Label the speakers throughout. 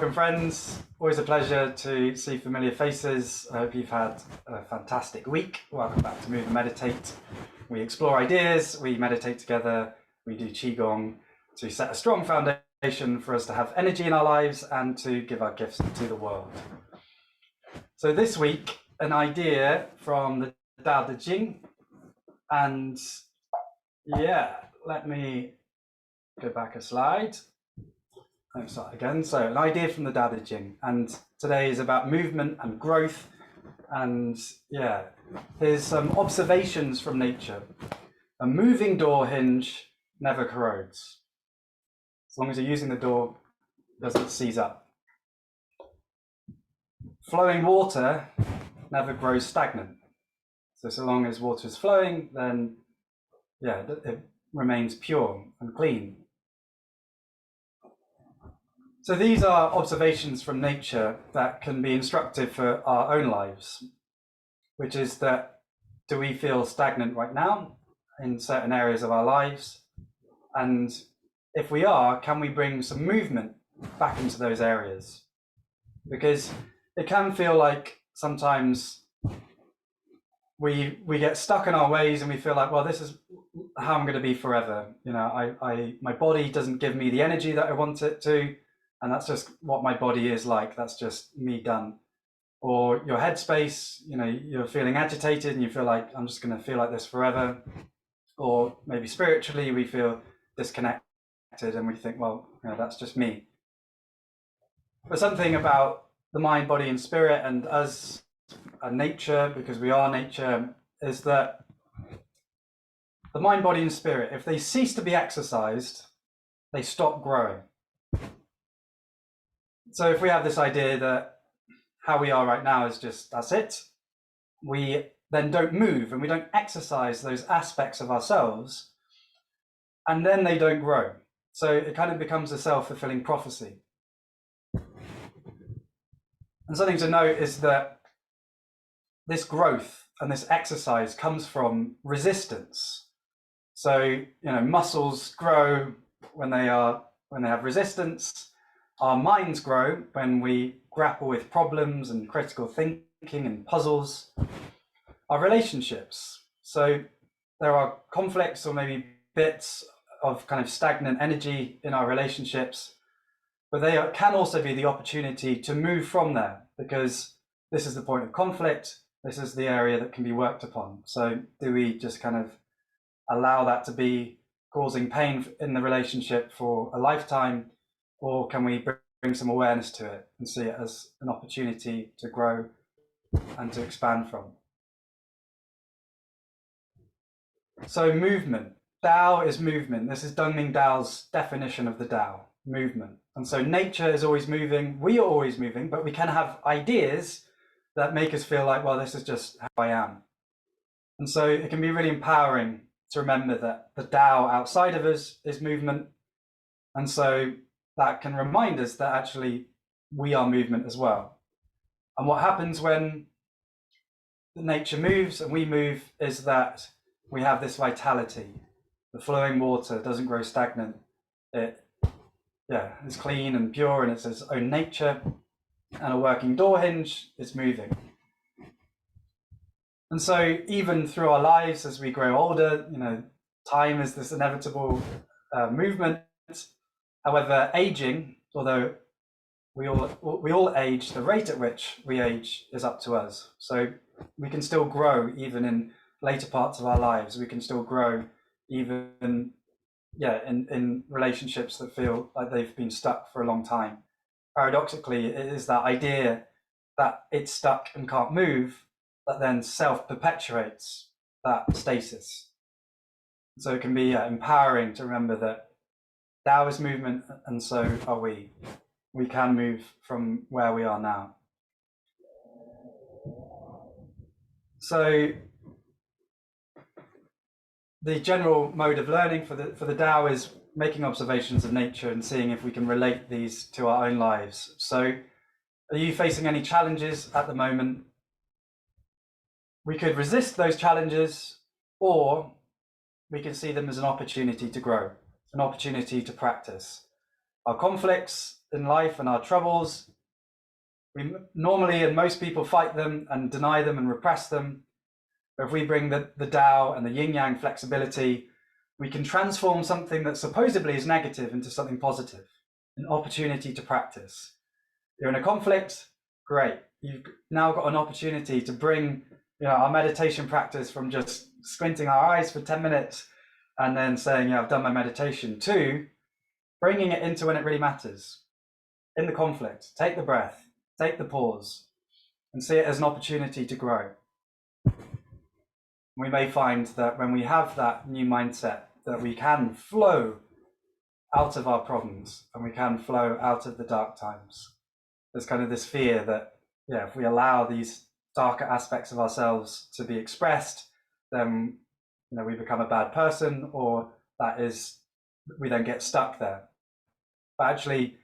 Speaker 1: Welcome, friends. Always a pleasure to see familiar faces. I hope you've had a fantastic week. Welcome back to Move and Meditate. We explore ideas, we meditate together, we do Qigong to set a strong foundation for us to have energy in our lives and to give our gifts to the world. So this week, an idea from the Tao Te Ching. And yeah, let me go back a slide. Let's start again. So an idea from the Tao Te Ching, and today is about movement and growth. And yeah, here's some observations from nature. A moving door hinge never corrodes. As long as you're using the door, it doesn't seize up. Flowing water never grows stagnant. So long as water is flowing, then yeah, it remains pure and clean. So these are observations from nature that can be instructive for our own lives, which is that, do we feel stagnant right now in certain areas of our lives? And if we are, can we bring some movement back into those areas? Because it can feel like sometimes we get stuck in our ways and we feel like, well, this is how I'm going to be forever. You know, my body doesn't give me the energy that I want it to. And that's just what my body is like. That's just me done. Or your headspace, you know, you're feeling agitated and you feel like, I'm just going to feel like this forever. Or maybe spiritually, we feel disconnected and we think, well, you know, that's just me. But something about the mind, body, and spirit, and us and nature, because we are nature, is that the mind, body, and spirit, if they cease to be exercised, they stop growing. So if we have this idea that how we are right now is just, that's it, we then don't move and we don't exercise those aspects of ourselves, and then they don't grow. So it kind of becomes a self-fulfilling prophecy. And something to note is that this growth and this exercise comes from resistance. So, you know, muscles grow when they have resistance. Our minds grow when we grapple with problems and critical thinking and puzzles. Our relationships. So there are conflicts or maybe bits of kind of stagnant energy in our relationships, but they can also be the opportunity to move from there, because this is the point of conflict. This is the area that can be worked upon. So do we just kind of allow that to be causing pain in the relationship for a lifetime? Or can we bring some awareness to it and see it as an opportunity to grow and to expand from? So movement. Tao is movement. This is Dongming Dao's definition of the Tao, movement. And so nature is always moving. We are always moving, but we can have ideas that make us feel like, well, this is just how I am. And so it can be really empowering to remember that the Tao outside of us is movement. And so that can remind us that actually we are movement as well. And what happens when nature moves and we move is that we have this vitality. The flowing water doesn't grow stagnant. It is clean and pure and it's its own nature. And a working door hinge is moving. And so even through our lives as we grow older, you know, time is this inevitable movement. However, aging, although we all age, the rate at which we age is up to us. So we can still grow even in later parts of our lives. We can still grow even in relationships that feel like they've been stuck for a long time. Paradoxically, it is that idea that it's stuck and can't move that then self-perpetuates that stasis. So it can be empowering to remember that Tao is movement, and so are we. We can move from where we are now. So the general mode of learning for the Tao is making observations of nature and seeing if we can relate these to our own lives. So are you facing any challenges at the moment? We could resist those challenges, or we can see them as an opportunity to grow, an opportunity to practice. our conflicts in life and our troubles, we normally, and most people, fight them and deny them and repress them. But if we bring the Tao and the yin yang flexibility, we can transform something that supposedly is negative into something positive, an opportunity to practice. You're in a conflict, great. You've now got an opportunity to bring our meditation practice from just squinting our eyes for 10 minutes and then saying, I've done my meditation, to bringing it into when it really matters, in the conflict. Take the breath, take the pause, and see it as an opportunity to grow. We may find that when we have that new mindset, that we can flow out of our problems and we can flow out of the dark times. There's kind of this fear that, if we allow these darker aspects of ourselves to be expressed, then we become a bad person, or we then get stuck there. But actually,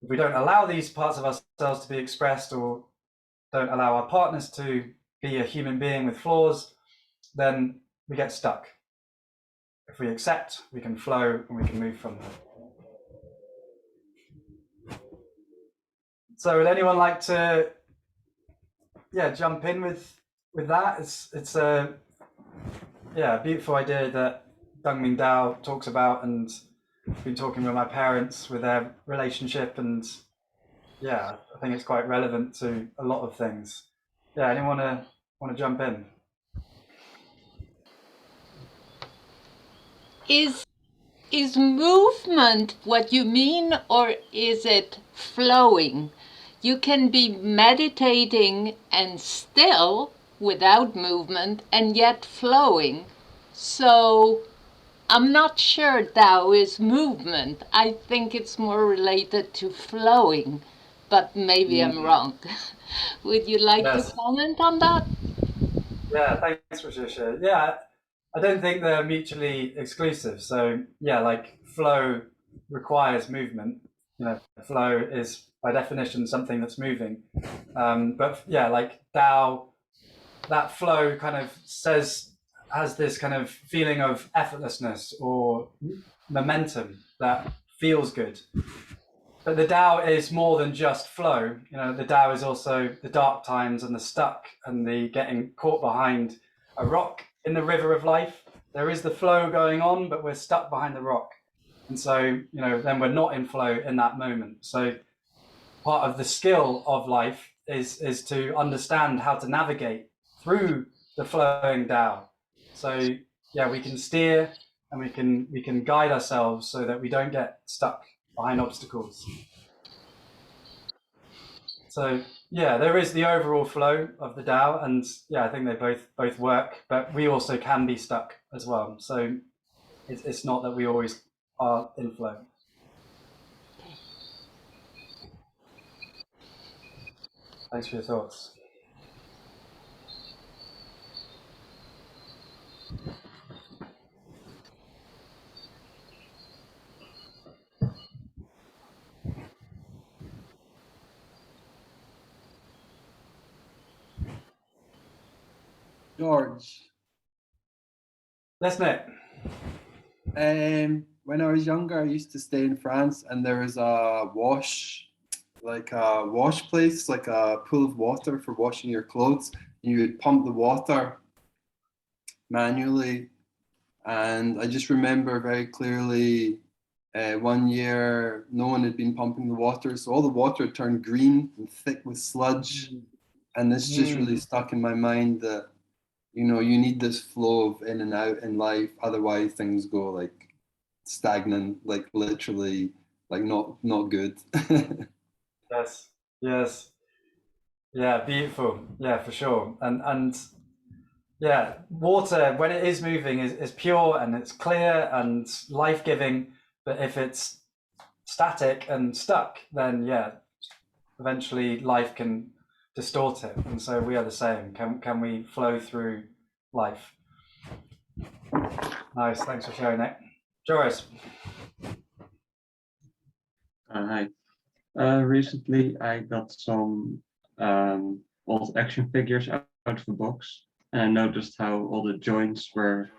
Speaker 1: if we don't allow these parts of ourselves to be expressed, or don't allow our partners to be a human being with flaws, then we get stuck. If we accept, we can flow and we can move from them. So would anyone like to jump in with that? It's a beautiful idea that Dongming Dao talks about, and I've been talking with my parents with their relationship, and I think it's quite relevant to a lot of things. Anyone want to jump in?
Speaker 2: Is movement what you mean, or is it flowing? You can be meditating and still without movement and yet flowing. So I'm not sure Tao is movement. I think it's more related to flowing, but maybe I'm wrong. Would you like to comment on that?
Speaker 1: Yeah, thanks, Patricia. I don't think they're mutually exclusive. So like flow requires movement. Flow is by definition something that's moving. But like Tao, that flow kind of has this kind of feeling of effortlessness or momentum that feels good. But the Tao is more than just flow. The Tao is also the dark times and the stuck and the getting caught behind a rock in the river of life. There is the flow going on, but we're stuck behind the rock. And so, then we're not in flow in that moment. So part of the skill of life is to understand how to navigate through the flowing Tao. So we can steer and we can guide ourselves so that we don't get stuck behind obstacles. So there is the overall flow of the Tao, and I think they both work, but we also can be stuck as well. So it's not that we always are in flow. Thanks for your thoughts.
Speaker 3: George.
Speaker 1: Yes, Nick.
Speaker 3: When I was younger, I used to stay in France, and there was a wash place, like a pool of water for washing your clothes. You would pump the water manually, and I just remember very clearly one year no one had been pumping the water, so all the water turned green and thick with sludge. And this just really stuck in my mind that you need this flow of in and out in life, otherwise things go like stagnant, like literally like not good.
Speaker 1: Yes. Yeah, beautiful. Yeah, for sure. And water, when it is moving, is pure and it's clear and life-giving. But if it's static and stuck, then eventually life can distort it. And so we are the same. Can we flow through life? Nice. Thanks for sharing it. Joris.
Speaker 4: Hi. Recently, I got some old action figures out of the box, and I noticed how all the joints were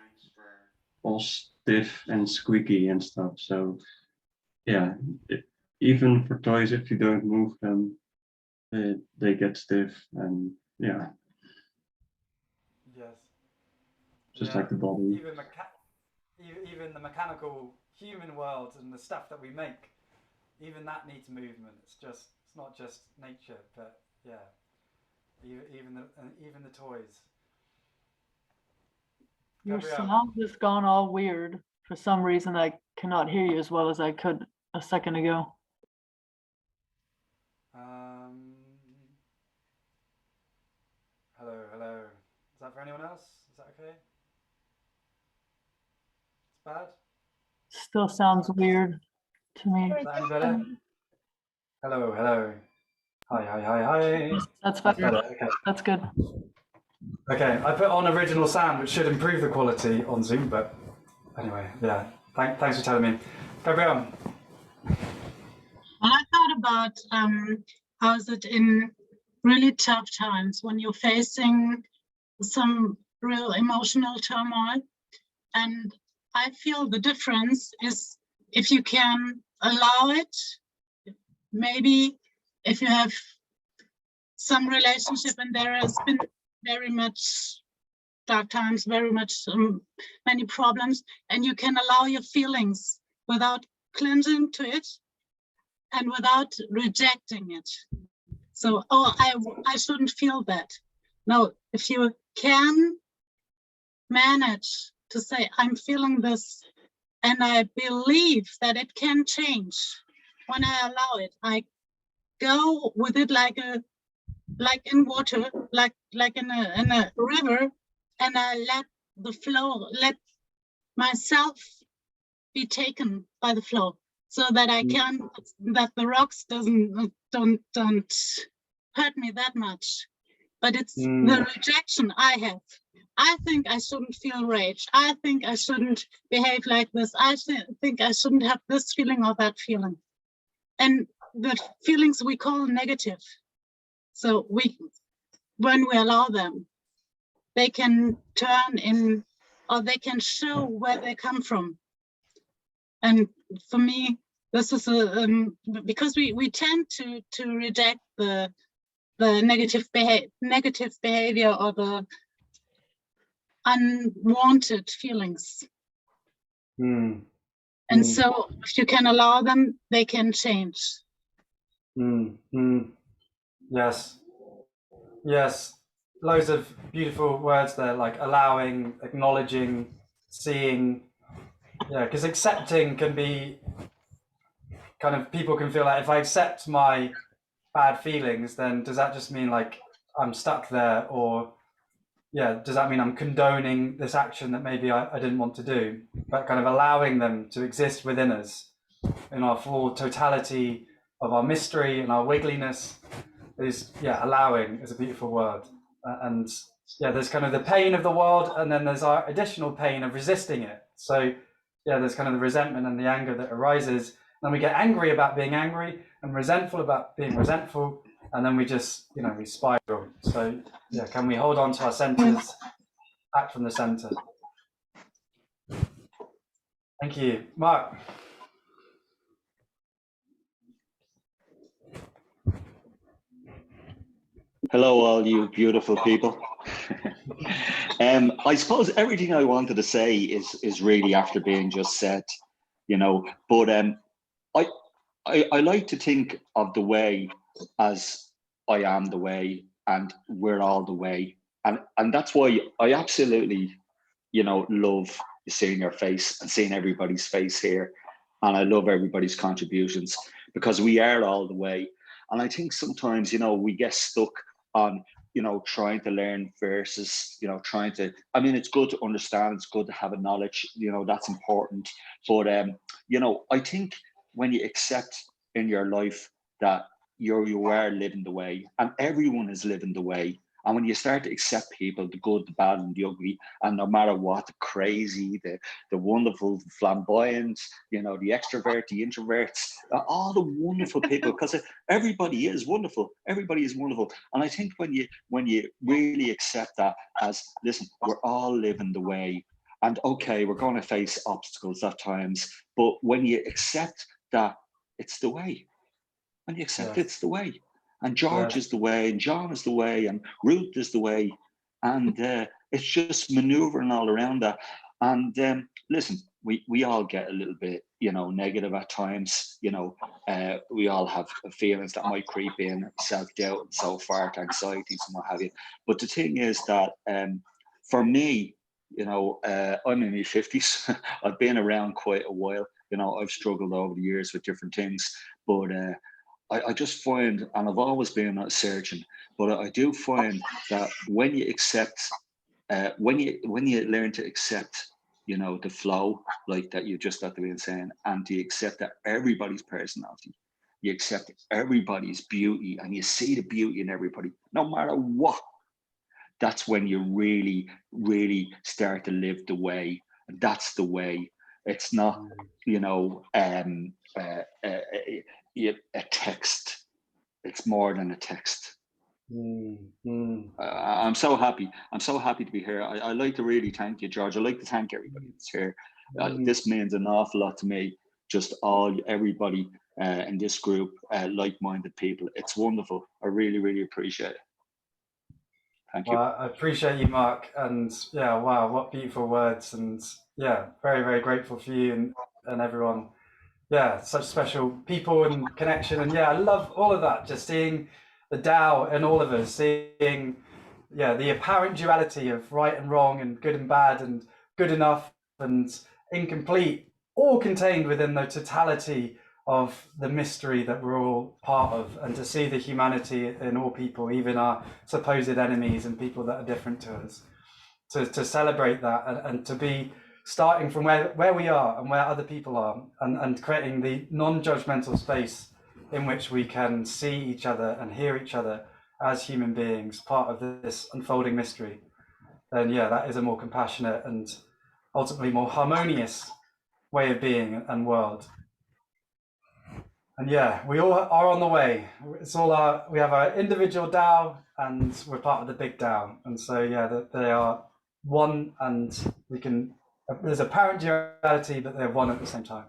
Speaker 4: all stiff and squeaky and stuff. So yeah, even for toys, if you don't move them, they get stiff, and yeah,
Speaker 1: Yes.
Speaker 4: just
Speaker 1: Yeah.
Speaker 4: like the body.
Speaker 1: Even the mechanical human world and the stuff that we make, even that needs movement. It's not just nature, but yeah, even the toys.
Speaker 5: Your
Speaker 1: Gabrielle.
Speaker 5: sound has gone all weird. For some reason, I cannot hear you as well as I could a second ago.
Speaker 1: Hello, hello. Is that for anyone else? Is that okay? It's bad?
Speaker 5: Still sounds weird to me.
Speaker 1: Is that any better? Hello, hello. Hi, hi, hi, hi.
Speaker 5: That's
Speaker 1: That's
Speaker 5: better.
Speaker 1: better, okay.
Speaker 5: That's good.
Speaker 1: Okay, I put on original sound, which should improve the quality on Zoom, but anyway, yeah. Thanks for telling me. Gabrielle.
Speaker 6: Well, I thought about how is it in really tough times when you're facing some real emotional turmoil. And I feel the difference is if you can allow it, maybe if you have some relationship and there has been very much dark times, very much many problems, and you can allow your feelings without clinging to it and without rejecting it. So, oh, I shouldn't feel that. No, if you can manage to say, I'm feeling this, and I believe that it can change when I allow it. I go with it like in water, like in a river, and I let the flow, let myself be taken by the flow, so that I can, that the rocks don't hurt me that much. But it's the rejection I have. I think I shouldn't feel rage. I think I shouldn't behave like this. I think I shouldn't have this feeling or that feeling. And the feelings we call negative. So when we allow them, they can turn in, or they can show where they come from. And for me, this is because we tend to reject the negative behavior or the unwanted feelings. And so if you can allow them, they can change.
Speaker 1: Yes. Yes. Loads of beautiful words there, like allowing, acknowledging, seeing. Yeah, because accepting can be kind of, people can feel like, if I accept my bad feelings, then does that just mean like I'm stuck there? Or yeah, does that mean I'm condoning this action that maybe I didn't want to do? But kind of allowing them to exist within us in our full totality of our mystery and our wiggliness is, yeah, allowing is a beautiful word. And yeah, there's kind of the pain of the world, and then there's our additional pain of resisting it. So yeah, there's kind of the resentment and the anger that arises. Then we get angry about being angry and resentful about being resentful. And then we just, we spiral. So yeah, can we hold on to our centers, act from the center? Thank you. Mark.
Speaker 7: Hello, all you beautiful people. I suppose everything I wanted to say is really after being just said, but I like to think of the way as I am the way, and we're all the way. And that's why I absolutely, love seeing your face and seeing everybody's face here. And I love everybody's contributions, because we are all the way. And I think sometimes, we get stuck on, trying to learn versus, it's good to understand, it's good to have a knowledge, that's important. But, I think when you accept in your life that you are living the way, and everyone is living the way, and when you start to accept people, the good, the bad, and the ugly, and no matter what, the crazy, the wonderful, flamboyant, the extrovert, the introverts, all the wonderful people, because everybody is wonderful. Everybody is wonderful. And I think when you really accept that as, listen, we're all living the way, and okay, we're going to face obstacles at times, but when you accept that it's the way, and you accept
Speaker 1: Yeah.
Speaker 7: it's the way, and George
Speaker 1: Yeah.
Speaker 7: is the way, and John is the way, and Ruth is the way, and it's just maneuvering all around that. And listen, we all get a little bit, negative at times. We all have feelings that might creep in, self-doubt and so forth, anxieties and what have you. But the thing is that for me, I'm in my 50s. I've been around quite a while. I've struggled over the years with different things, but I just find, and I've always been a surgeon, but I do find that when you accept, when you learn to accept, the flow, like that you just got to be saying, and you accept that everybody's personality, you accept everybody's beauty, and you see the beauty in everybody, no matter what. That's when you really, really start to live the way. And that's the way. It's not, a text. It's more than a text. I'm so happy. I'm so happy to be here. I like to really thank you, George. I like to thank everybody that's here. This means an awful lot to me. Just everybody in this group, like-minded people. It's wonderful. I really, really appreciate it. Thank you.
Speaker 1: Well, I appreciate you, Mark, and yeah, wow, what beautiful words, and yeah, very, very grateful for you and everyone. Yeah, such special people and connection, and yeah, I love all of that. Just seeing the Tao in all of us, seeing the apparent duality of right and wrong, and good and bad, and good enough and incomplete, all contained within the totality of the mystery that we're all part of, and to see the humanity in all people, even our supposed enemies and people that are different to us, to celebrate that, and to be starting from where we are and where other people are, and creating the non-judgmental space in which we can see each other and hear each other as human beings, part of this unfolding mystery, then yeah, that is a more compassionate and ultimately more harmonious way of being and world. And yeah, we all are on the way. It's all we have our individual Tao, and we're part of the big Tao. And so yeah, they are one, and there's apparent duality, but they're one at the same time.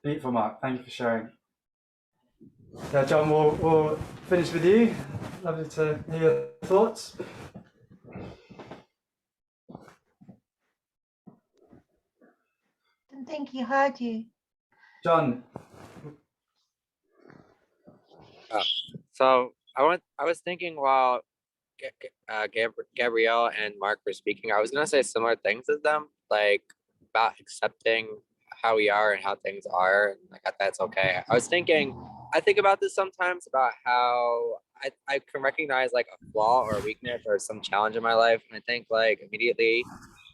Speaker 1: Beautiful, Mark. Thank you for sharing. Yeah, John, we'll finish with you. Lovely to hear your thoughts.
Speaker 8: I don't think he heard you.
Speaker 1: John.
Speaker 9: So I was thinking while Gabrielle and Mark were speaking, I was gonna say similar things as them, like about accepting how we are and how things are, and like that's okay. I think about this sometimes, about how I can recognize like a flaw or a weakness or some challenge in my life, and I think like immediately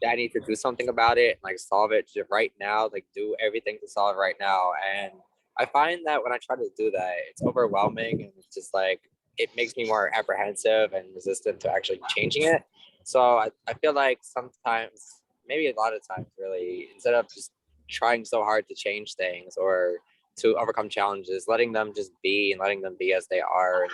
Speaker 9: that I need to do something about it, and like solve it right now, like do everything to solve it right now. And I find that when I try to do that, it's overwhelming, and it's just like it makes me more apprehensive and resistant to actually changing it. So I feel like sometimes, maybe a lot of times really, instead of just trying so hard to change things or to overcome challenges, letting them just be and letting them be as they are, and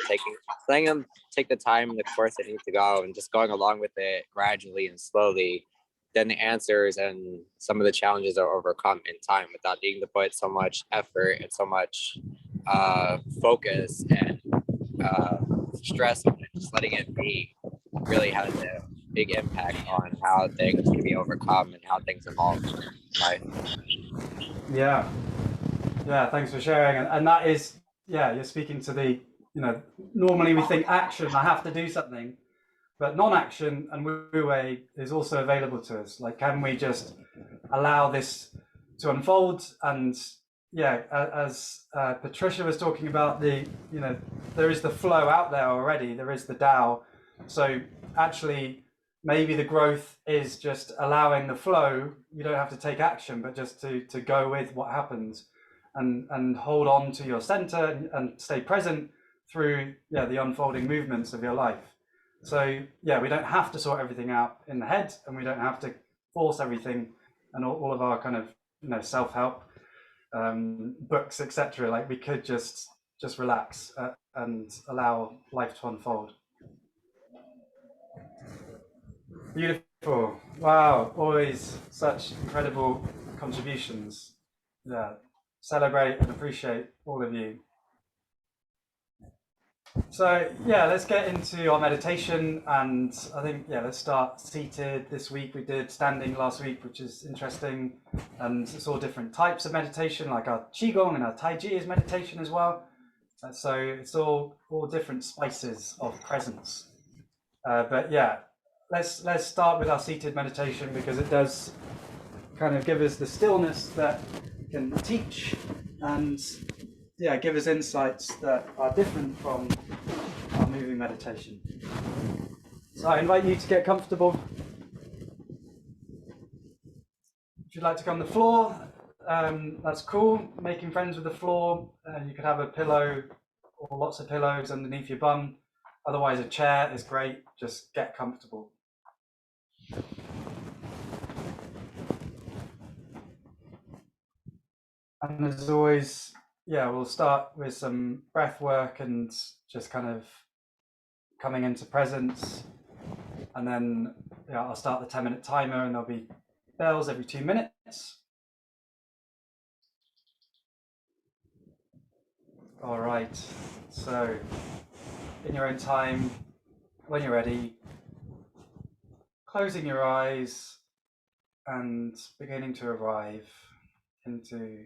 Speaker 9: letting them take the time and the course they need to go, and just going along with it gradually and slowly, then the answers and some of the challenges are overcome in time without needing to put so much effort and so much focus and stress on it. Just letting it be really has a big impact on how things can be overcome and how things evolve in life.
Speaker 1: Yeah, thanks for sharing. And that is, you're speaking to the, normally we think action, I have to do something, but non-action and wu-wei is also available to us. Like, can we just allow this to unfold? And as Patricia was talking about, there is the flow out there already, there is the Tao. So actually, maybe the growth is just allowing the flow. You don't have to take action, but just to go with what happens, and hold on to your center and stay present through the unfolding movements of your life. So we don't have to sort everything out in the head, and we don't have to force everything, and all of our kind of self-help books, etc. Like, we could just relax and allow life to unfold. Beautiful. Wow, always such incredible contributions. Yeah, celebrate and appreciate all of you. So yeah, let's get into our meditation, and I think let's start seated. This week we did standing last week, which is interesting, and it's all different types of meditation, like our qigong and our tai chi is meditation as well. So it's all different spices of presence. But yeah, let's start with our seated meditation, because it does kind of give us the stillness that can teach, and give us insights that are different from our moving meditation. So I invite you to get comfortable. If you'd like to go on the floor, that's cool. Making friends with the floor. You could have a pillow or lots of pillows underneath your bum. Otherwise, a chair is great. Just get comfortable. And as always, we'll start with some breath work and just kind of coming into presence. And then I'll start the 10-minute timer, and there'll be bells every 2 minutes. All right, so in your own time, when you're ready, closing your eyes and beginning to arrive into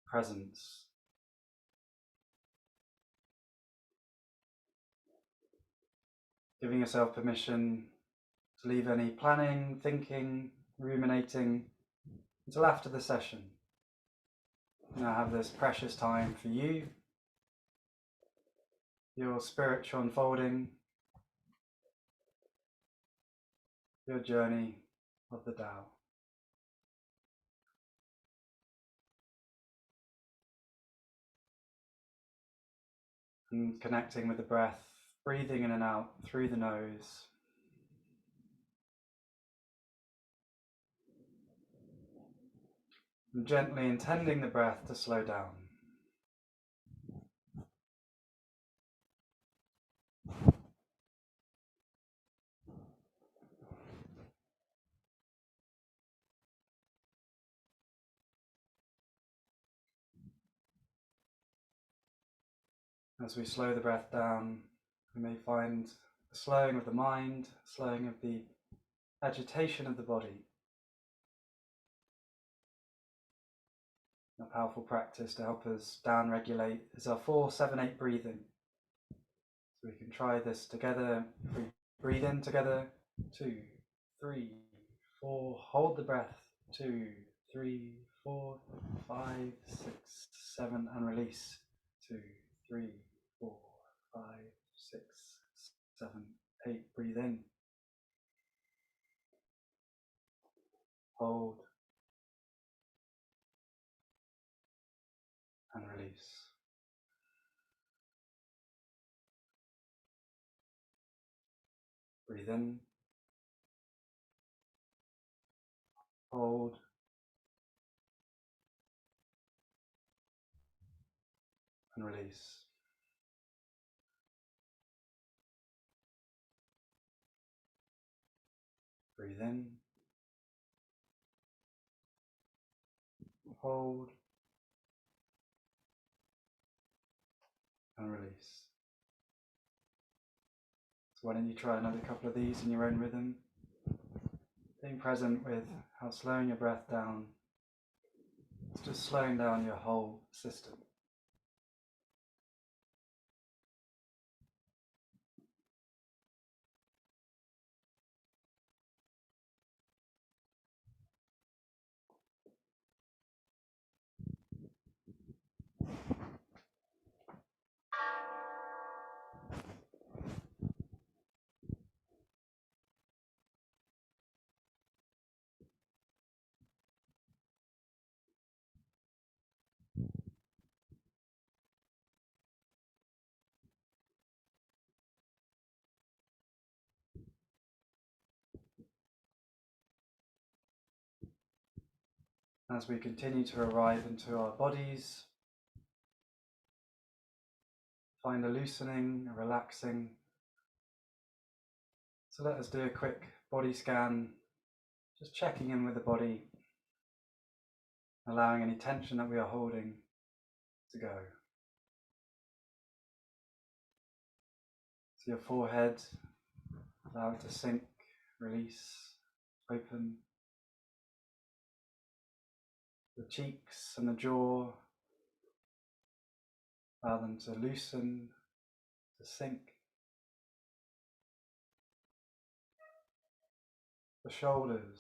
Speaker 1: presence. Giving yourself permission to leave any planning, thinking, ruminating until after the session. Now have this precious time for you, your spiritual unfolding, your journey of the Tao. And connecting with the breath, breathing in and out through the nose. And gently intending the breath to slow down. As we slow the breath down, we may find a slowing of the mind, slowing of the agitation of the body. A powerful practice to help us down-regulate is our 4-7-8 breathing. So we can try this together. If we breathe in together, 2, 3, 4, hold the breath, 2, 3, 4, 5, 6, 7, and release, 2, 3, 4, 5, 6, 7, 8. Breathe in. Hold. And release. Breathe in. Hold. And release. Breathe in. Hold. And release. So why don't you try another couple of these in your own rhythm, being present with how slowing your breath down is just slowing down your whole system. As we continue to arrive into our bodies, find a loosening, a relaxing. So let us do a quick body scan, just checking in with the body. allowing any tension that we are holding to go. So your forehead, allow it to sink, release, open. The cheeks and the jaw, allow them to loosen, to sink. The shoulders,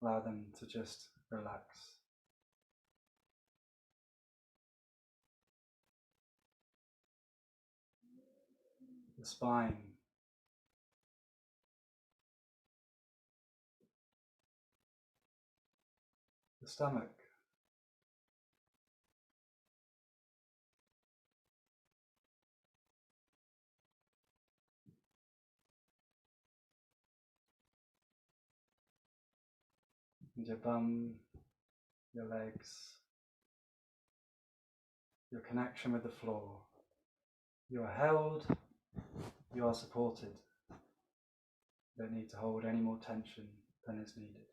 Speaker 1: allow them to just relax. The spine, the stomach, and your bum, your legs, your connection with the floor. You are held, you are supported. You don't need to hold any more tension than is needed.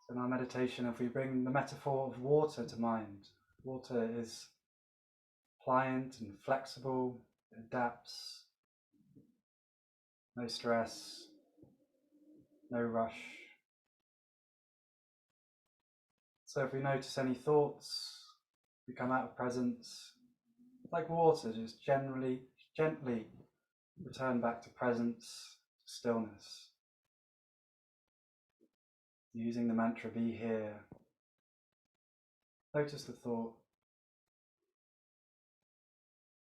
Speaker 1: So in our meditation, if we bring the metaphor of water to mind, water is pliant and flexible, it adapts, no stress, no rush. So if we notice any thoughts, we come out of presence, like water, just gently return back to presence, stillness. Using the mantra, be here. Notice the thought.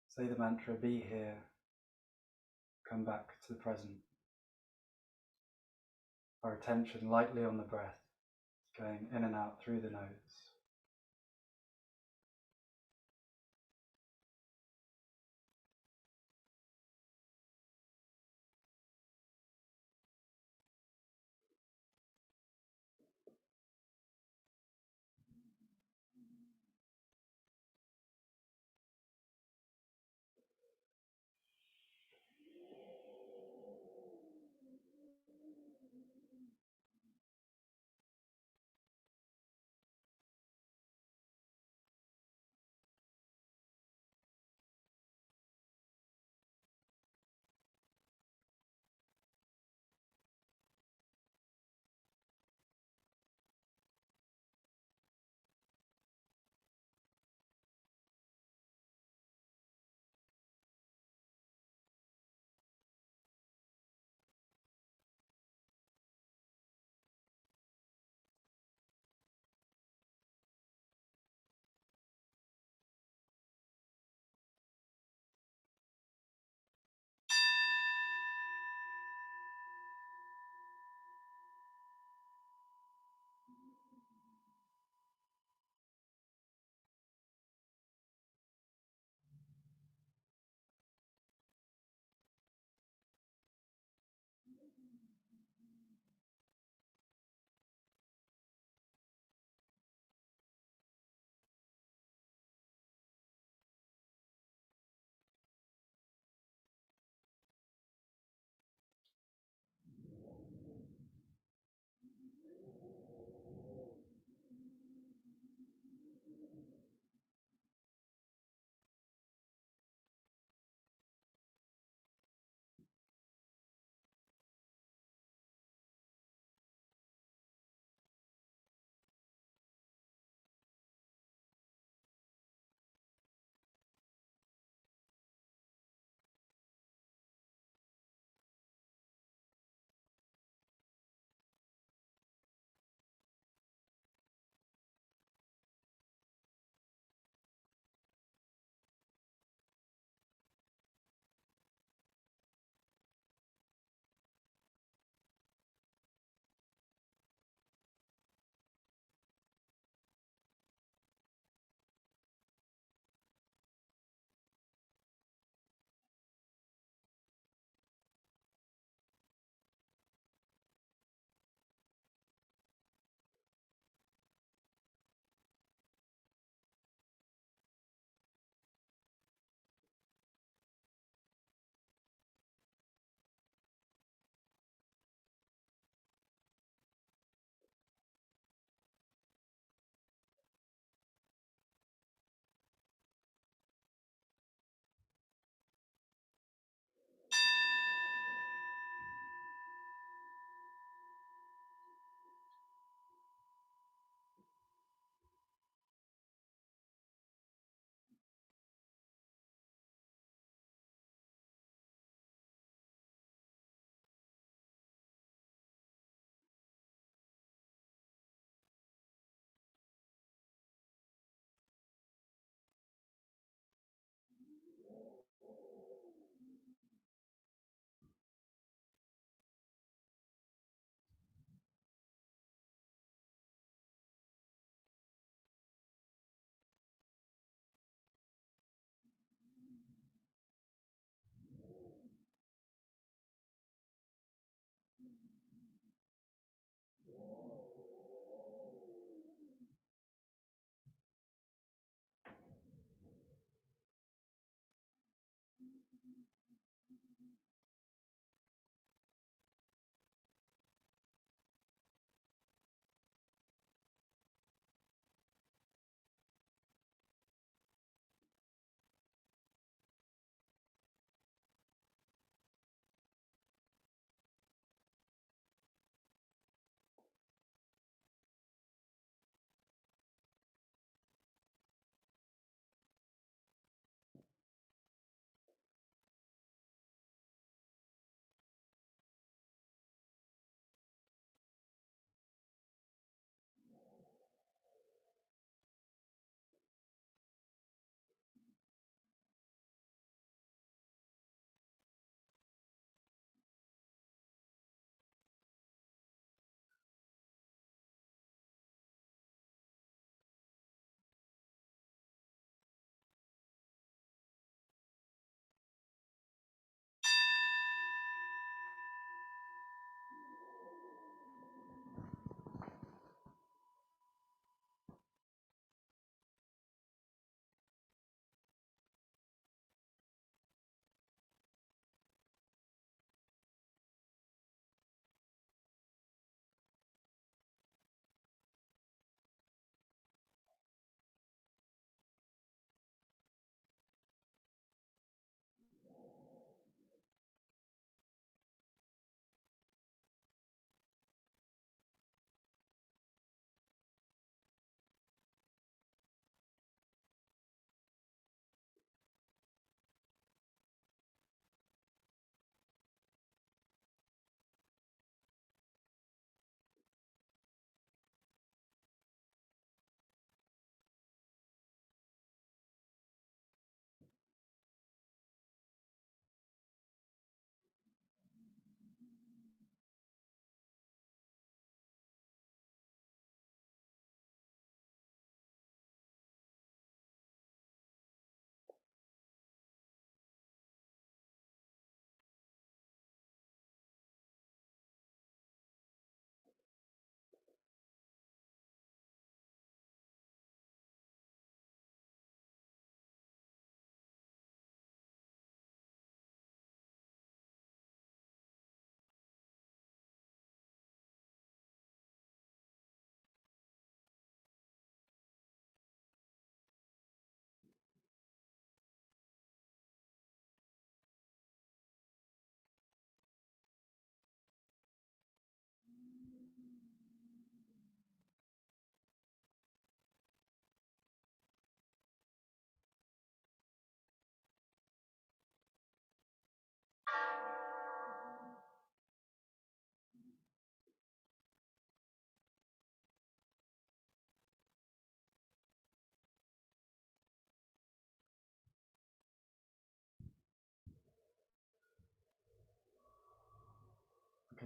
Speaker 1: Say the mantra, be here. Come back to the present. Our attention lightly on the breath, going in and out through the nose.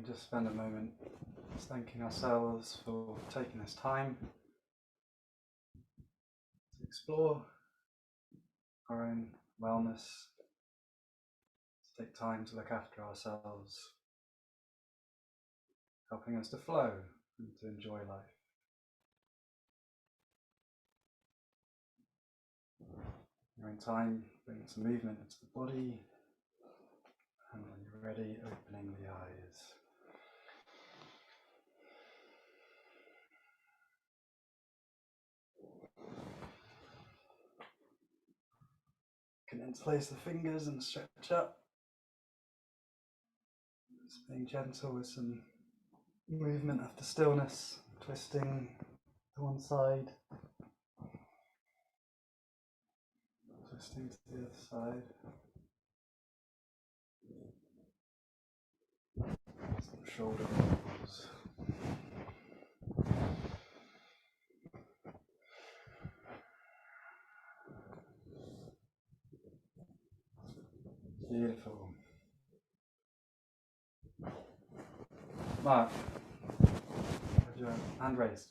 Speaker 1: can just spend a moment just thanking ourselves for taking this time to explore our own wellness, to take time to look after ourselves, helping us to flow and to enjoy life. Your own time, bringing some movement into the body, and when you're ready, opening the eyes. You can interlace the fingers and stretch up. Just being gentle with some movement after stillness, twisting to one side, twisting to the other side. Some shoulder rolls. Beautiful. Mark, have your hand raised.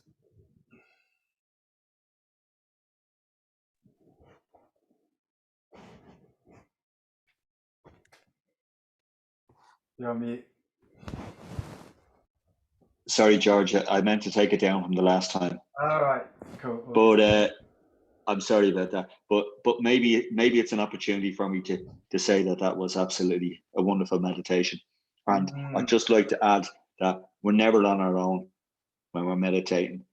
Speaker 1: You're on mute.
Speaker 7: Sorry, George, I meant to take it down from the last time.
Speaker 1: All right, cool.
Speaker 7: But I'm sorry about that. But maybe it's an opportunity for me to say that was absolutely a wonderful meditation. And I'd just like to add that we're never on our own when we're meditating.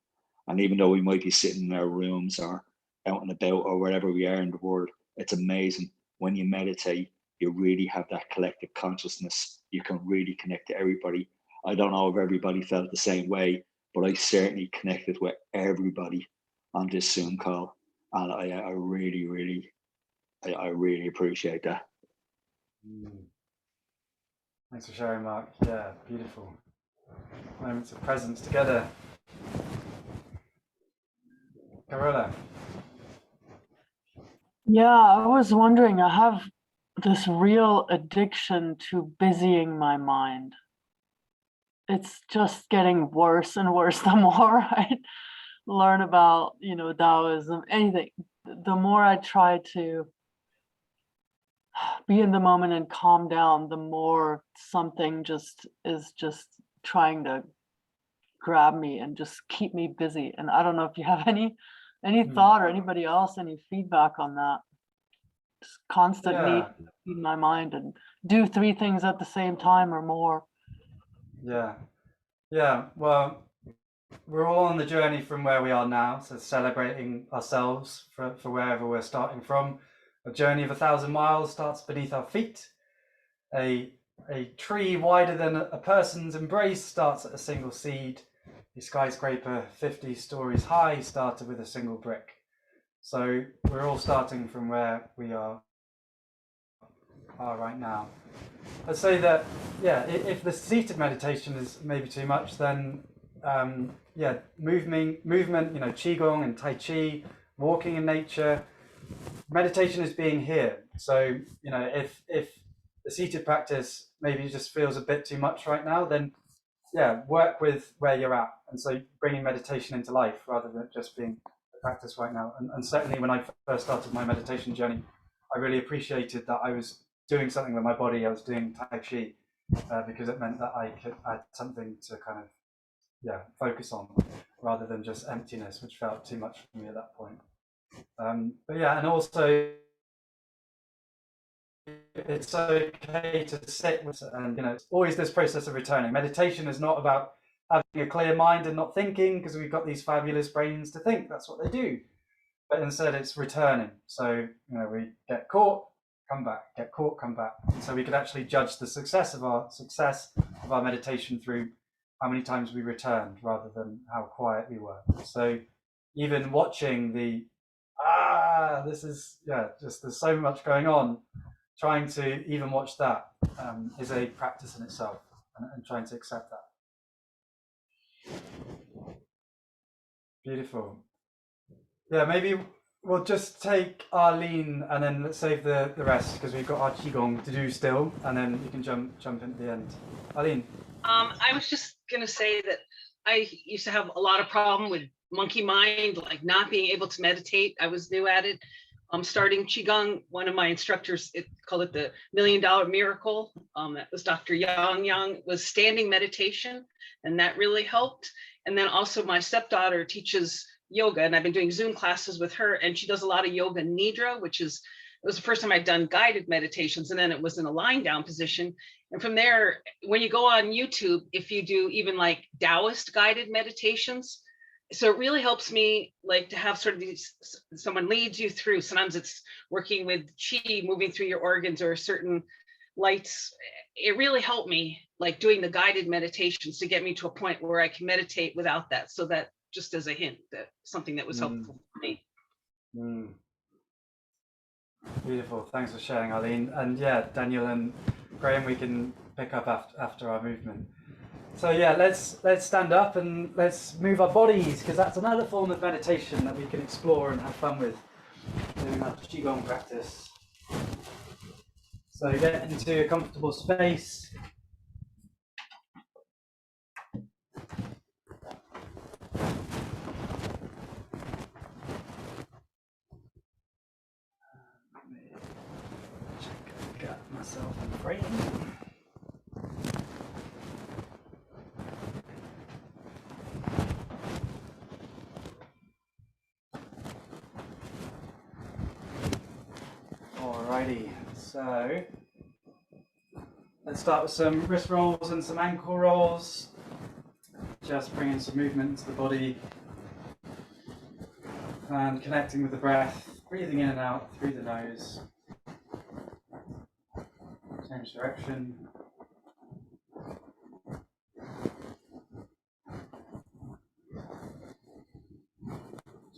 Speaker 7: And even though we might be sitting in our rooms or out and about or wherever we are in the world, it's amazing. When you meditate, you really have that collective consciousness. You can really connect to everybody. I don't know if everybody felt the same way, but I certainly connected with everybody on this Zoom call. And I really appreciate that.
Speaker 1: Thanks for sharing, Mark. Yeah, beautiful. Moments of presence together. Carola.
Speaker 5: Yeah, I was wondering, I have this real addiction to busying my mind. It's just getting worse and worse the more I learn about, Taoism, anything. The more I try to be in the moment and calm down, the more something is trying to grab me and just keep me busy. And I don't know if you have any thought or anybody else, any feedback on that. Just constant need to feed my mind and do 3 things at the same time or more.
Speaker 1: Yeah. Well, we're all on the journey from where we are now, so celebrating ourselves for wherever we're starting from. A journey of 1,000 miles starts beneath our feet. A tree wider than a person's embrace starts at a single seed. A skyscraper 50 stories high started with a single brick. So we're all starting from where we are right now. I'd say that, if the seated meditation is maybe too much, then movement, Qigong and Tai Chi, walking in nature, meditation is being here. So, if the seated practice maybe just feels a bit too much right now, then work with where you're at. And so bringing meditation into life rather than just being a practice right now. And certainly when I first started my meditation journey, I really appreciated that I was doing something with my body. I was doing Tai Chi because it meant that I could add something to kind of focus on rather than just emptiness, which felt too much for me at that point. And also it's okay to sit with it, and it's always this process of returning. Meditation is not about having a clear mind and not thinking, because we've got these fabulous brains to think, that's what they do, but instead it's returning. So we get caught, come back, get caught, come back. And so we could actually judge the success of our meditation through how many times we returned rather than how quiet we were. So even watching this is just there's so much going on, trying to even watch that is a practice in itself, and trying to accept that. Beautiful. Maybe we'll just take Arlene and then let's save the rest, because we've got our Qigong to do still, and then you can jump in at the end. Arlene.
Speaker 10: I was just gonna say that I used to have a lot of problem with monkey mind, like not being able to meditate. I was new at it. Starting Qigong, one of my instructors called it the $1 million miracle. That was Dr. Yang was standing meditation, and that really helped. And then also my stepdaughter teaches yoga, and I've been doing Zoom classes with her, and she does a lot of yoga nidra, which is, it was the first time I'd done guided meditations, and then it was in a lying down position. And from there, when you go on YouTube, if you do even like Taoist guided meditations, so it really helps me like to have sort of these, someone leads you through. Sometimes it's working with chi, moving through your organs or certain lights. It really helped me like doing the guided meditations to get me to a point where I can meditate without that. So that just as a hint, that something that was helpful for me.
Speaker 1: Beautiful, thanks for sharing, Arlene. And yeah, Daniel and Graham, we can pick up after our movement. So yeah, let's stand up and let's move our bodies, because that's another form of meditation that we can explore and have fun with doing our Qigong practice. So get into a comfortable space. Got myself in frame. Alrighty, so let's start with some wrist rolls and some ankle rolls. Just bringing some movement into the body and connecting with the breath, breathing in and out through the nose. Change direction.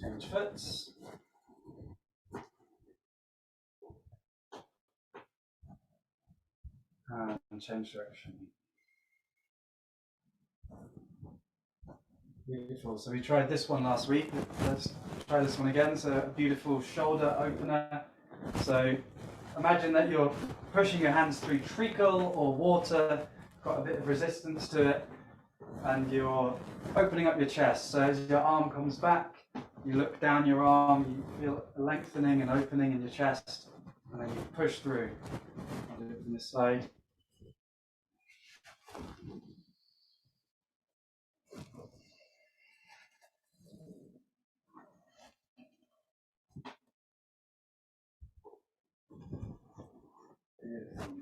Speaker 1: Change foot. And change direction. Beautiful. So we tried this one last week. Let's try this one again. So a beautiful shoulder opener. So imagine that you're pushing your hands through treacle or water, got a bit of resistance to it, and you're opening up your chest. So as your arm comes back, you look down your arm, you feel a lengthening and opening in your chest, and then you push through. I'll do it from this side. Beautiful.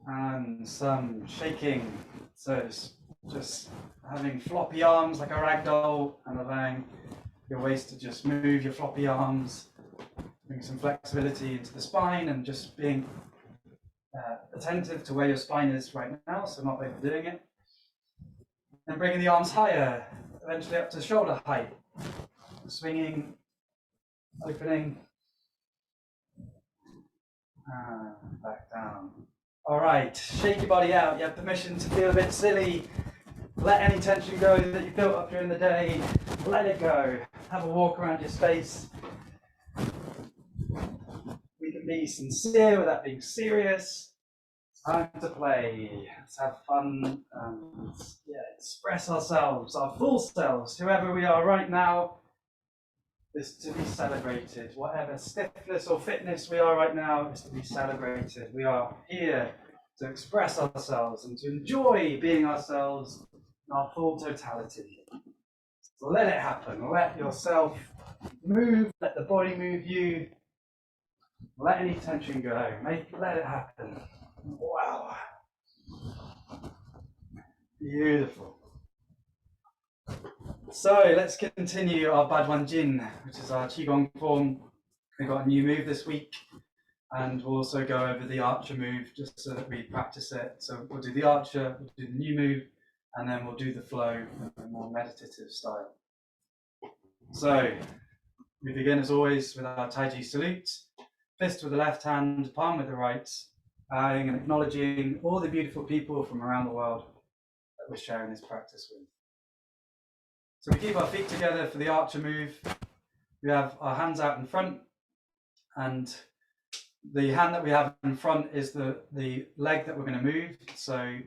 Speaker 1: And some shaking, so it's just having floppy arms like a rag doll and allowing your waist to just move your floppy arms, bring some flexibility into the spine and just being attentive to where your spine is right now, so not overdoing it. And bringing the arms higher, eventually up to shoulder height, swinging, opening, and back down. All right, shake your body out. You have permission to feel a bit silly. Let any tension go that you built up during the day. Let it go. Have a walk around your space. We can be sincere without being serious. It's time to play. Let's have fun and express ourselves, our full selves, whoever we are right now. Is to be celebrated. Whatever stiffness or fitness we are right now is to be celebrated. We are here to express ourselves and to enjoy being ourselves in our full totality. So let it happen. Let yourself move. Let the body move you. Let any tension go. Let it happen. Wow. Beautiful. So let's continue our Baduan Jin, which is our Qigong form. We've got a new move this week, and we'll also go over the archer move just so that we practice it. So we'll do the archer, we'll do the new move, and then we'll do the flow in a more meditative style. So we begin as always with our Taiji salute, fist with the left hand, palm with the right, bowing and acknowledging all the beautiful people from around the world that we're sharing this practice with. So we keep our feet together for the archer move, we have our hands out in front, and the hand that we have in front is the leg that we're going to move. So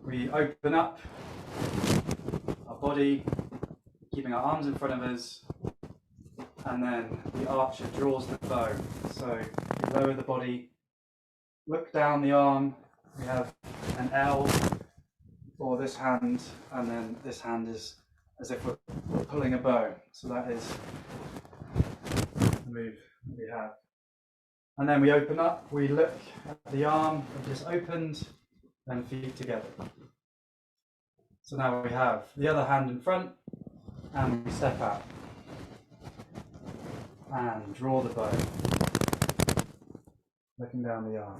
Speaker 1: we open up our body, keeping our arms in front of us, and then the archer draws the bow. So we lower the body, look down the arm, we have an L for this hand, and then this hand is as if we're pulling a bow. So that is the move that we have. And then we open up, we look at the arm, we just opened, and feet together. So now we have the other hand in front, and we step out. And draw the bow, looking down the arm.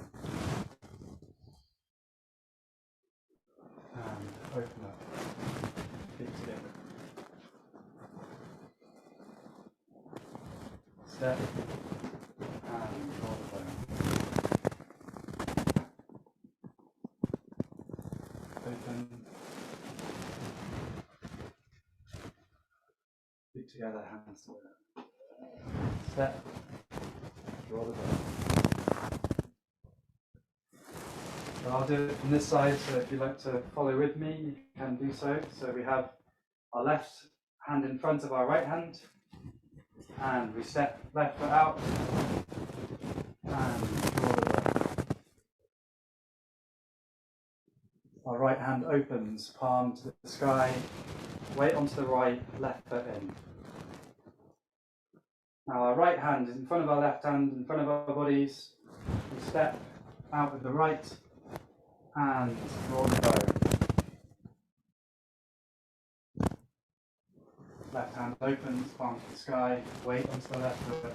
Speaker 1: And open up, feet together. Step, and draw the bow. Open, feet together, hands together. Step, draw the bow. So I'll do it from this side, so if you'd like to follow with me, you can do so. So we have our left hand in front of our right hand, and we step left foot out, and draw the bow. Our right hand opens, palm to the sky, weight onto the right, left foot in. Now our right hand is in front of our left hand, in front of our bodies. We step out with the right and draw the bow. Left hand opens, palm to the sky, weight onto the left foot,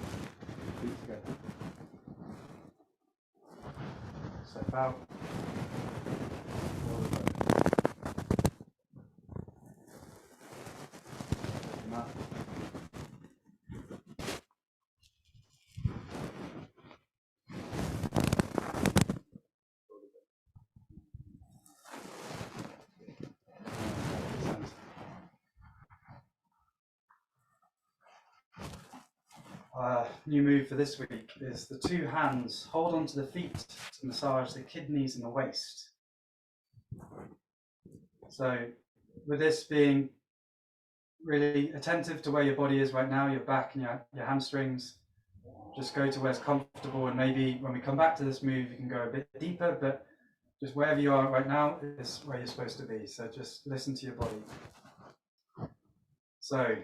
Speaker 1: feet together. Step out, draw the bow. Open up. New move for this week is the two hands hold onto the feet to massage the kidneys and the waist. So with this being really attentive to where your body is right now, your back and your hamstrings, just go to where's comfortable, and maybe when we come back to this move you can go a bit deeper, but just wherever you are right now is where you're supposed to be. So just listen to your body. So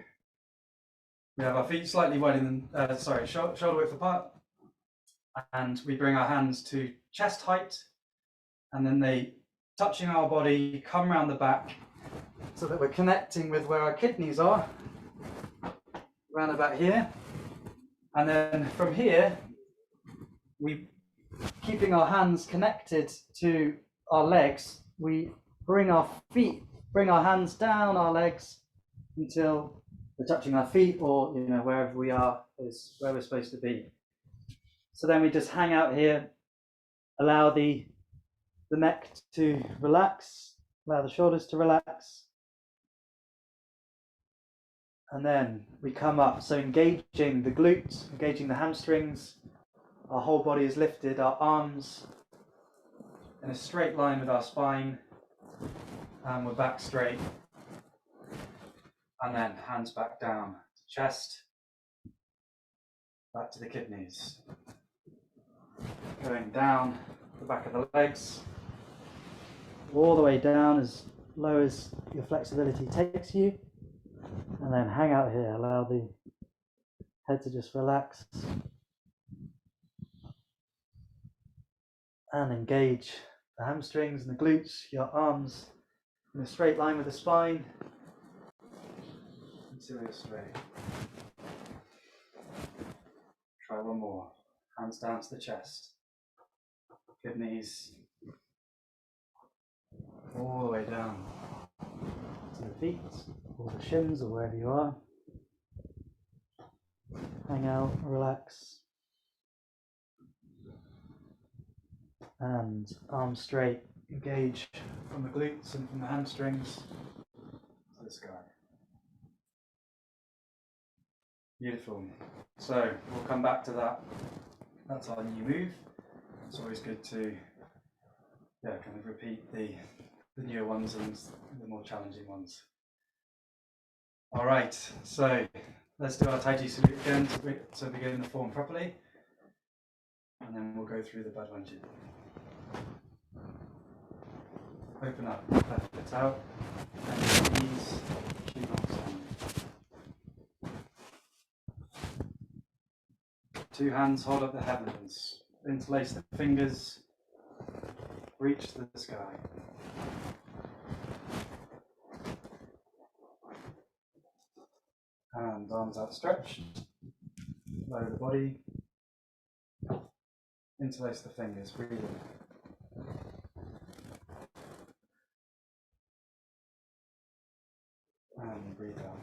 Speaker 1: we have our feet slightly wider than, shoulder width apart, and we bring our hands to chest height, and then they, touching our body, come around the back so that we're connecting with where our kidneys are, around about here. And then from here, we, keeping our hands connected to our legs, we bring our hands down our legs until we're touching our feet, or wherever we are is where we're supposed to be. So then we just hang out here, allow the neck to relax, allow the shoulders to relax, and then we come up. So engaging the glutes, engaging the hamstrings, our whole body is lifted, our arms in a straight line with our spine, and we're back straight. And then hands back down to chest, back to the kidneys. Going down the back of the legs, all the way down as low as your flexibility takes you. And then hang out here, allow the head to just relax. And engage the hamstrings and the glutes, your arms in a straight line with the spine. Until you're straight. Try one more. Hands down to the chest. Kidneys. All the way down to the feet, or the shins, or wherever you are. Hang out, relax. And arms straight. Engage from the glutes and from the hamstrings to the sky. Beautiful. So we'll come back to that. That's our new move. It's always good to kind of repeat the newer ones and the more challenging ones. All right, so let's do our Taiji salute again so we get in the form properly. And then we'll go through the Badwanji. Open up, left foot out, and knees, Qigong standing. 2 hands hold up the heavens, interlace the fingers, reach to the sky. And arms outstretched, lower the body, interlace the fingers, breathe in. And breathe out.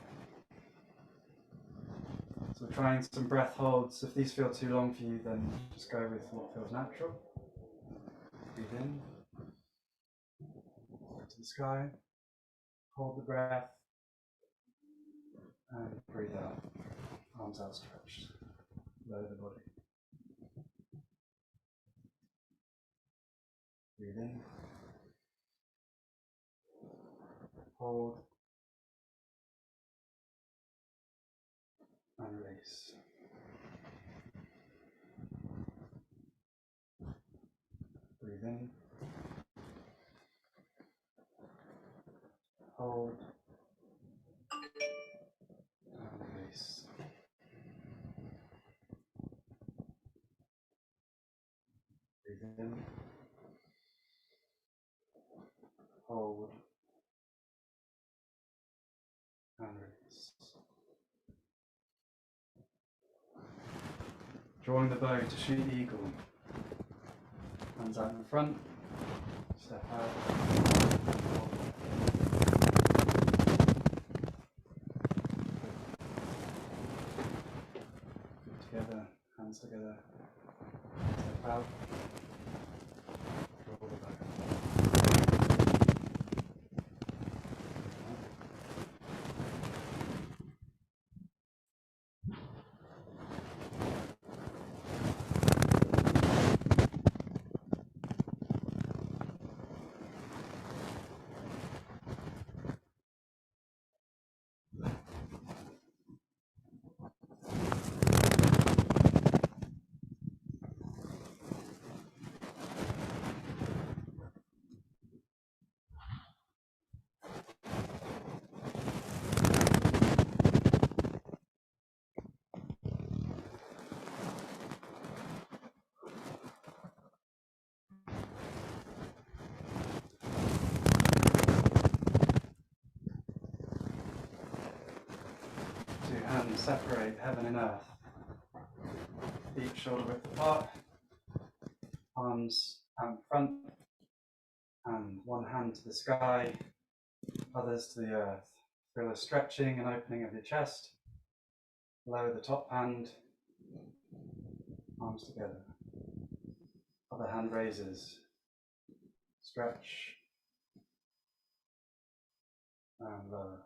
Speaker 1: So we're trying some breath holds. If these feel too long for you, then just go with what feels natural. Breathe in, look to the sky, hold the breath, and breathe out. Arms outstretched, lower the body. Breathe in, hold, and release. Breathe in, hold, and release. Breathe in, hold, and release. Drawing the bow to shoot the eagle. Hands out in front, step out. Feet together, hands together, step out. Draw the bow. Hands separate heaven and earth. Feet shoulder width apart. Arms out in front. And one hand to the sky, others to the earth. Feel a stretching and opening of your chest. Lower the top hand. Arms together. Other hand raises. Stretch. And lower.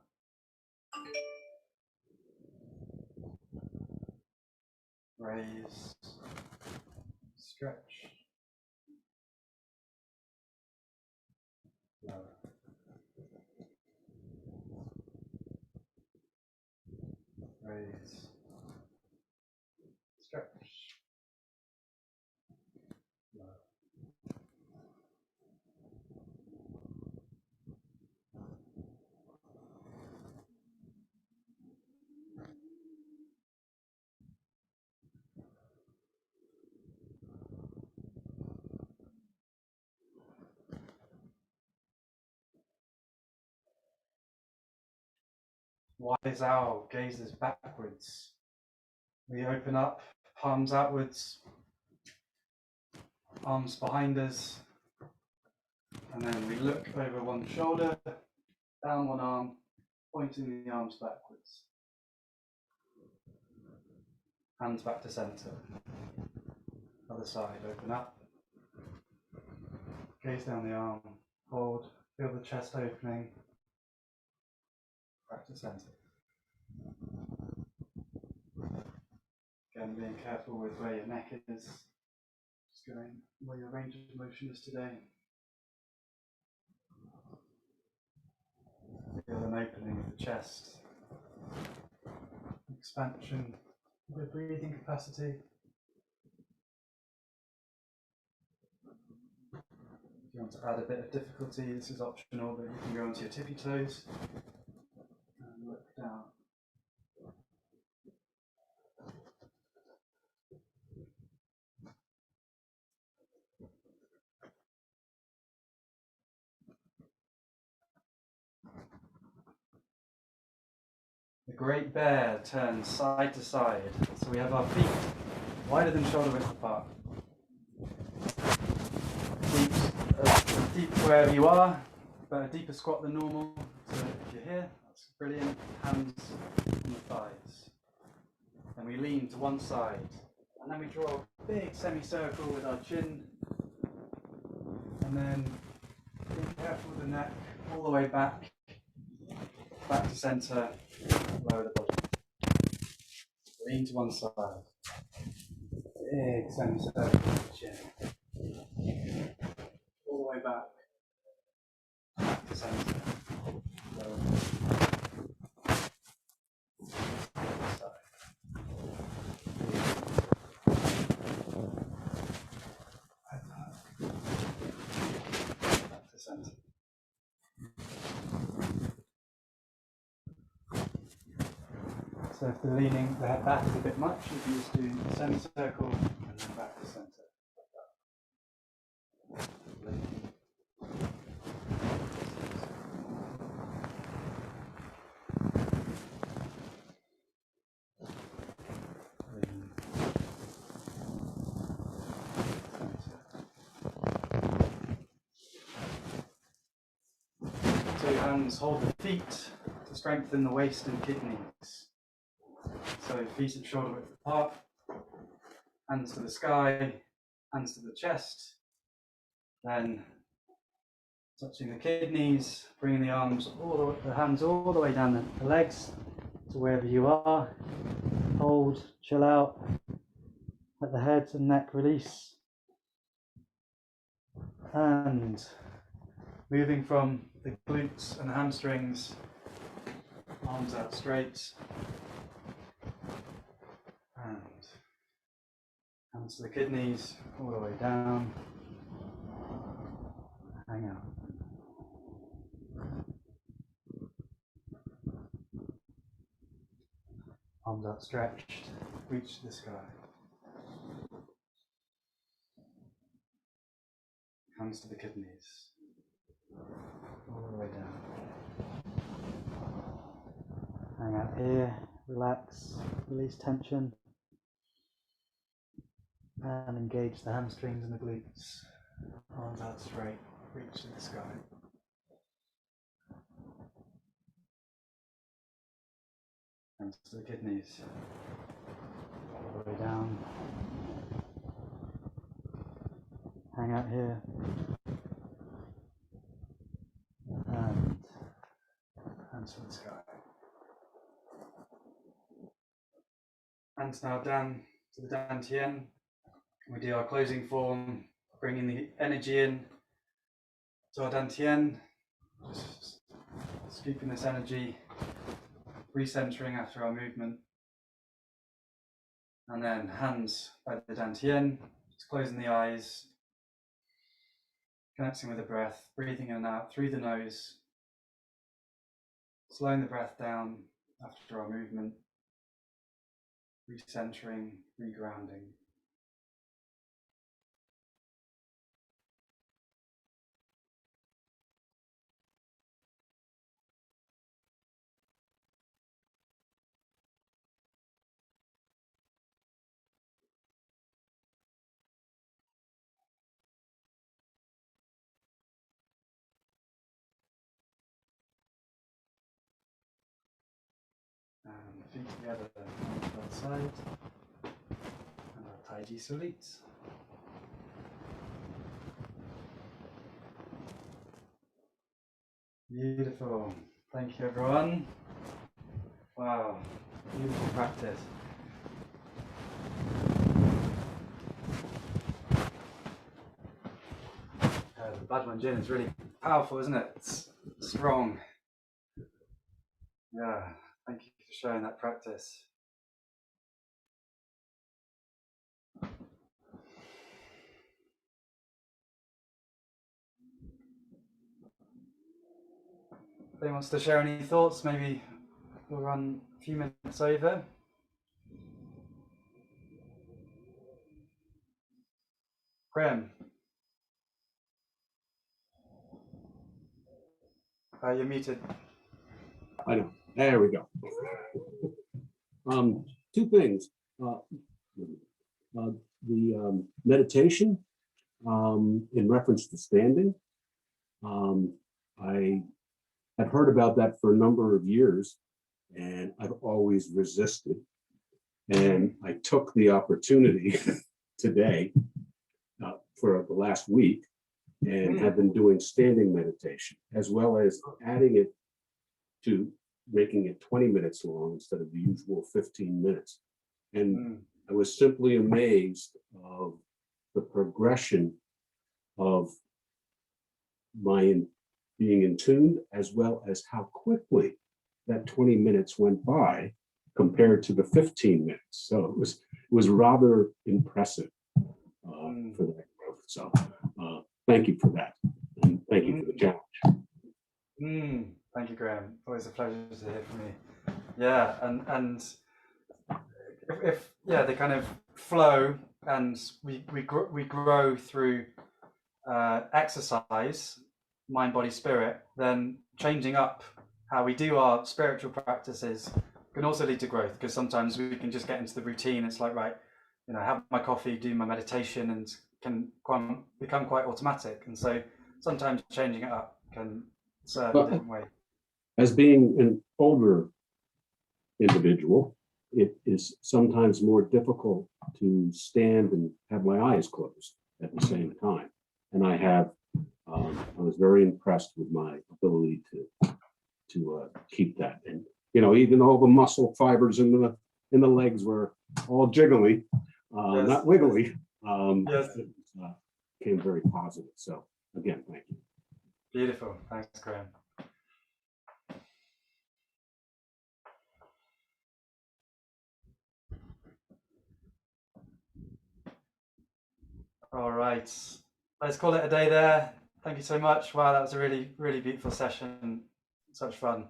Speaker 1: Raise, stretch, lower. Raise, stretch, lower. Wise owl gazes backwards. We open up, palms outwards, arms behind us, and then we look over one shoulder, down one arm, pointing the arms backwards. Hands back to center. Other side, open up. Gaze down the arm, hold, feel the chest opening. Back to center. Again, being careful with where your neck is. Just going where your range of motion is today. Feel an opening of the chest. Expansion of the breathing capacity. If you want to add a bit of difficulty, this is optional, but you can go onto your tippy toes and look down. The great bear turns side to side, so we have our feet wider than shoulder width apart. Deep wherever you are, but a deeper squat than normal. So if you're here, that's brilliant. Hands on the thighs. And we lean to one side. And then we draw a big semicircle with our chin. And then being careful with the neck, all the way back to center, lower the body. Lean to one side. Big semicircle with the chin. All the way back to center. Lower. Back to center. So if the leaning the head back is a bit much, you can just do the semicircle and then back to center. Two hands hold the feet to strengthen the waist and kidneys. So feet at shoulder width apart, hands to the sky, hands to the chest, then touching the kidneys, bringing the arms the hands all the way down the legs to wherever you are. Hold, chill out, let the head and neck release. And moving from the glutes and the hamstrings, arms out straight, and hands to the kidneys, all the way down, hang out. Arms outstretched, reach to the sky. Hands to the kidneys, all the way down. Hang out here, relax, release tension, and engage the hamstrings and the glutes. Arms out straight, reach to the sky. Hands to the kidneys, all the way down. Hang out here. And hands to the sky. Hands now down to the Dantian. We do our closing form, bringing the energy in to our Dantian, just scooping this energy, recentering after our movement. And then hands by the Dantian, just closing the eyes, connecting with the breath, breathing in and out through the nose, slowing the breath down after our movement, recentering, regrounding. And feet together on the outside. And our Taiji Sulit. Beautiful. Thank you, everyone. Wow, beautiful practice. The Blood Manjin is really powerful, isn't it? It's strong. Yeah, thank you for sharing that practice. If anyone wants to share any thoughts, maybe we'll run a few minutes over. Graham, you're muted.
Speaker 11: I know. There we go. Two things. The meditation in reference to standing. I have heard about that for a number of years, and I've always resisted. And I took the opportunity today for the last week and have been doing standing meditation, as well as adding it to making it 20 minutes long instead of the usual 15 minutes. And I was simply amazed of the progression of my being in tune, as well as how quickly that 20 minutes went by compared to the 15 minutes. So it was rather impressive for that growth. So thank you for that. And thank you for the challenge.
Speaker 1: Thank you, Graham. Always a pleasure to hear from you. Yeah, and if they kind of flow, and we grow through exercise, mind, body, spirit, then changing up how we do our spiritual practices can also lead to growth, because sometimes we can just get into the routine. It's like, right, have my coffee, do my meditation, and can become quite automatic. And so sometimes changing it up can serve a different way.
Speaker 11: As being an older individual, it is sometimes more difficult to stand and have my eyes closed at the same time. And I was very impressed with my ability to keep that. And even all the muscle fibers in the legs were all jiggly, not wiggly. It came very positive. So again, thank you.
Speaker 1: Beautiful. Thanks, Graham. All right, let's call it a day there. Thank you so much. Wow, that was a really, really beautiful session. Such fun.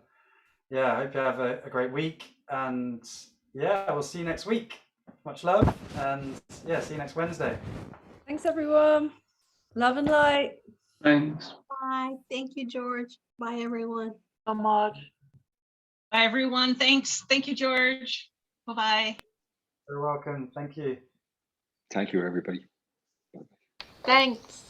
Speaker 1: Yeah, I hope you have a great week. And yeah, we'll see you next week. Much love. And yeah, see you next Wednesday.
Speaker 12: Thanks, everyone. Love and light.
Speaker 4: Thanks.
Speaker 8: Bye. Thank you, George. Bye, everyone.
Speaker 5: So much.
Speaker 10: Bye, everyone. Thanks. Thank you, George. Bye-bye.
Speaker 1: You're welcome. Thank you.
Speaker 7: Thank you, everybody.
Speaker 2: Thanks.